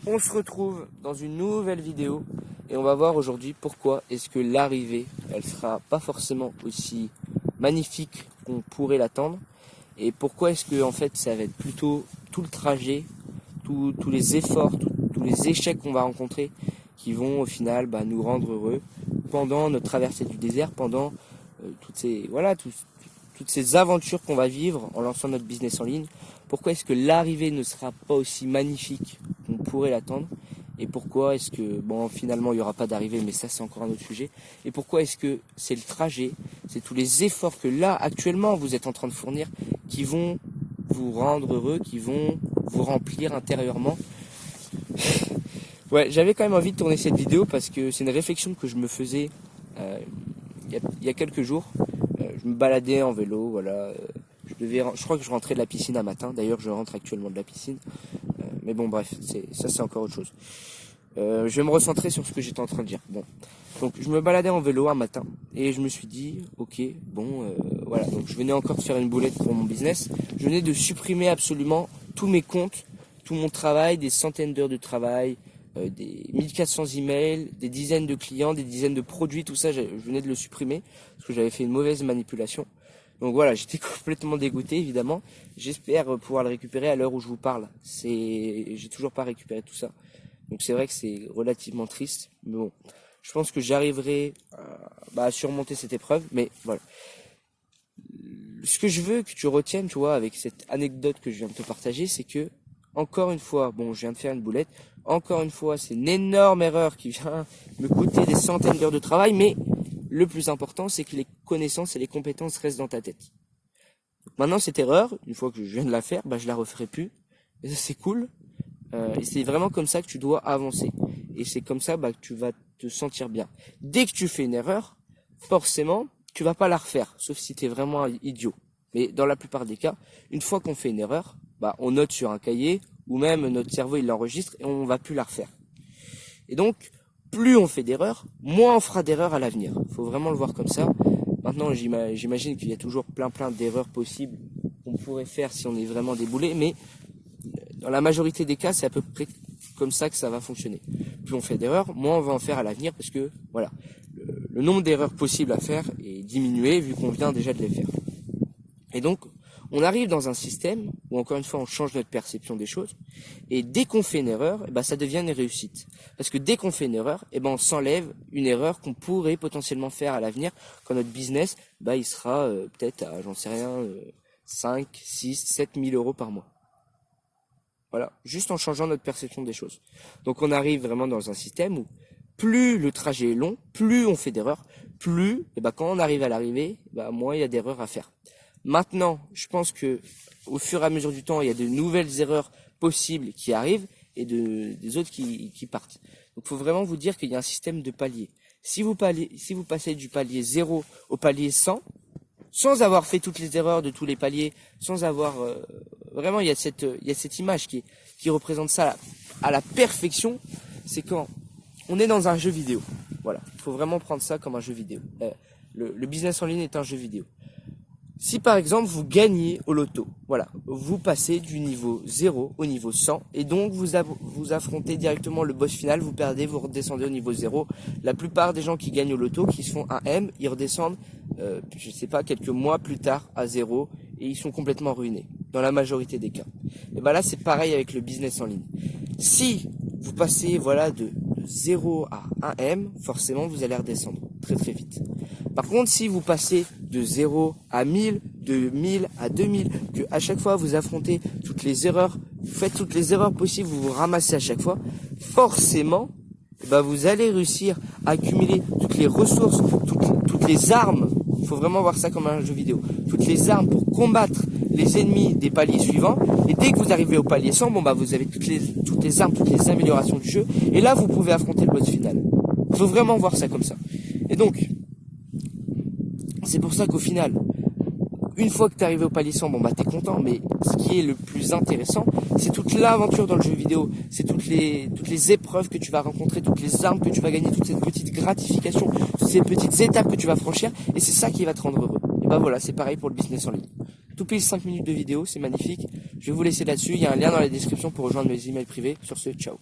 On se retrouve dans une nouvelle vidéo et on va voir aujourd'hui pourquoi est-ce que l'arrivée, elle sera pas forcément aussi magnifique qu'on pourrait l'attendre, et pourquoi est-ce que en fait ça va être plutôt tout le trajet, tous les efforts, tous les échecs qu'on va rencontrer qui vont au final nous rendre heureux pendant notre traversée du désert, pendant toutes ces aventures qu'on va vivre en lançant notre business en ligne. Pourquoi est-ce que l'arrivée ne sera pas aussi magnifique qu'on pourrait l'attendre, et pourquoi est-ce que finalement il n'y aura pas d'arrivée, mais ça c'est encore un autre sujet, et pourquoi est-ce que c'est le trajet, c'est tous les efforts que là actuellement vous êtes en train de fournir qui vont vous rendre heureux, qui vont vous remplir intérieurement. Ouais, j'avais quand même envie de tourner cette vidéo parce que c'est une réflexion que je me faisais il y a quelques jours. Je me baladais en vélo, voilà. Je crois que je rentrais de la piscine un matin. D'ailleurs, je rentre actuellement de la piscine. Mais bon, bref, c'est encore autre chose. Je vais me recentrer sur ce que j'étais en train de dire. Bon, donc je me baladais en vélo un matin et je me suis dit, ok, voilà. Donc je venais encore de faire une boulette pour mon business. Je venais de supprimer absolument tous mes comptes, tout mon travail, des centaines d'heures de travail, des 1400 emails, des dizaines de clients, des dizaines de produits, tout ça, je venais de le supprimer parce que j'avais fait une mauvaise manipulation. Donc voilà, j'étais complètement dégoûté évidemment. J'espère pouvoir le récupérer à l'heure où je vous parle. J'ai toujours pas récupéré tout ça. Donc c'est vrai que c'est relativement triste, mais bon, je pense que j'arriverai à surmonter cette épreuve. Mais voilà, ce que je veux que tu retiennes, tu vois, avec cette anecdote que je viens de te partager, c'est que encore une fois, je viens de faire une boulette. Encore une fois, c'est une énorme erreur qui vient me coûter des centaines d'heures de travail, mais le plus important, c'est que les connaissances et les compétences restent dans ta tête. Donc maintenant, cette erreur, une fois que je viens de la faire, je la referai plus. Et ça, c'est cool. Et c'est vraiment comme ça que tu dois avancer. Et c'est comme ça que tu vas te sentir bien. Dès que tu fais une erreur, forcément, tu vas pas la refaire, sauf si tu es vraiment un idiot. Mais dans la plupart des cas, une fois qu'on fait une erreur, on note sur un cahier, ou même notre cerveau il l'enregistre et on va plus la refaire. Et donc, plus on fait d'erreurs, moins on fera d'erreurs à l'avenir. Il faut vraiment le voir comme ça. Maintenant, j'imagine qu'il y a toujours plein d'erreurs possibles qu'on pourrait faire si on est vraiment déboulé, mais dans la majorité des cas, c'est à peu près comme ça que ça va fonctionner. Plus on fait d'erreurs, moins on va en faire à l'avenir, parce que voilà, le nombre d'erreurs possibles à faire est diminué vu qu'on vient déjà de les faire. Et donc, on arrive dans un système où, encore une fois, on change notre perception des choses. Et dès qu'on fait une erreur, ça devient une réussite. Parce que dès qu'on fait une erreur, on s'enlève une erreur qu'on pourrait potentiellement faire à l'avenir, quand notre business, il sera peut-être à, 5, 6, 7 000 euros par mois. Voilà, juste en changeant notre perception des choses. Donc on arrive vraiment dans un système où plus le trajet est long, plus on fait d'erreurs, plus, quand on arrive à l'arrivée, moins il y a d'erreurs à faire. Maintenant, je pense que au fur et à mesure du temps, il y a de nouvelles erreurs possibles qui arrivent et des autres qui partent. Donc il faut vraiment vous dire qu'il y a un système de paliers. Si vous passez du palier 0 au palier 100, sans avoir fait toutes les erreurs de tous les paliers, sans avoir vraiment, il y a cette image qui représente ça à la perfection. C'est quand on est dans un jeu vidéo. Voilà, il faut vraiment prendre ça comme un jeu vidéo. Le business en ligne est un jeu vidéo. Si par exemple vous gagnez au loto, voilà, vous passez du niveau 0 au niveau 100 et donc vous affrontez directement le boss final, vous perdez, vous redescendez au niveau 0. La plupart des gens qui gagnent au loto, qui se font un M, ils redescendent, quelques mois plus tard à 0 et ils sont complètement ruinés, dans la majorité des cas. Et là c'est pareil avec le business en ligne. Si vous passez de 0 à 1 M, forcément vous allez redescendre très très vite. Par contre, si vous passez de 0 à 1000, de 1000 à 2000, que à chaque fois vous affrontez toutes les erreurs, vous faites toutes les erreurs possibles, vous vous ramassez à chaque fois, forcément, vous allez réussir à accumuler toutes les ressources, toutes les armes. Il faut vraiment voir ça comme un jeu vidéo. Toutes les armes pour combattre les ennemis des paliers suivants. Et dès que vous arrivez au palier 100, vous avez toutes les armes, toutes les améliorations du jeu. Et là, vous pouvez affronter le boss final. Il faut vraiment voir ça comme ça. Et donc, c'est pour ça qu'au final, une fois que tu es arrivé au palier 100, t'es content, mais ce qui est le plus intéressant, c'est toute l'aventure dans le jeu vidéo, c'est toutes les épreuves que tu vas rencontrer, toutes les armes que tu vas gagner, toute cette petite gratification, toutes ces petites étapes que tu vas franchir, et c'est ça qui va te rendre heureux. Et voilà, c'est pareil pour le business en ligne. Tout pile 5 minutes de vidéo, c'est magnifique. Je vais vous laisser là-dessus, il y a un lien dans la description pour rejoindre mes emails privés. Sur ce, ciao.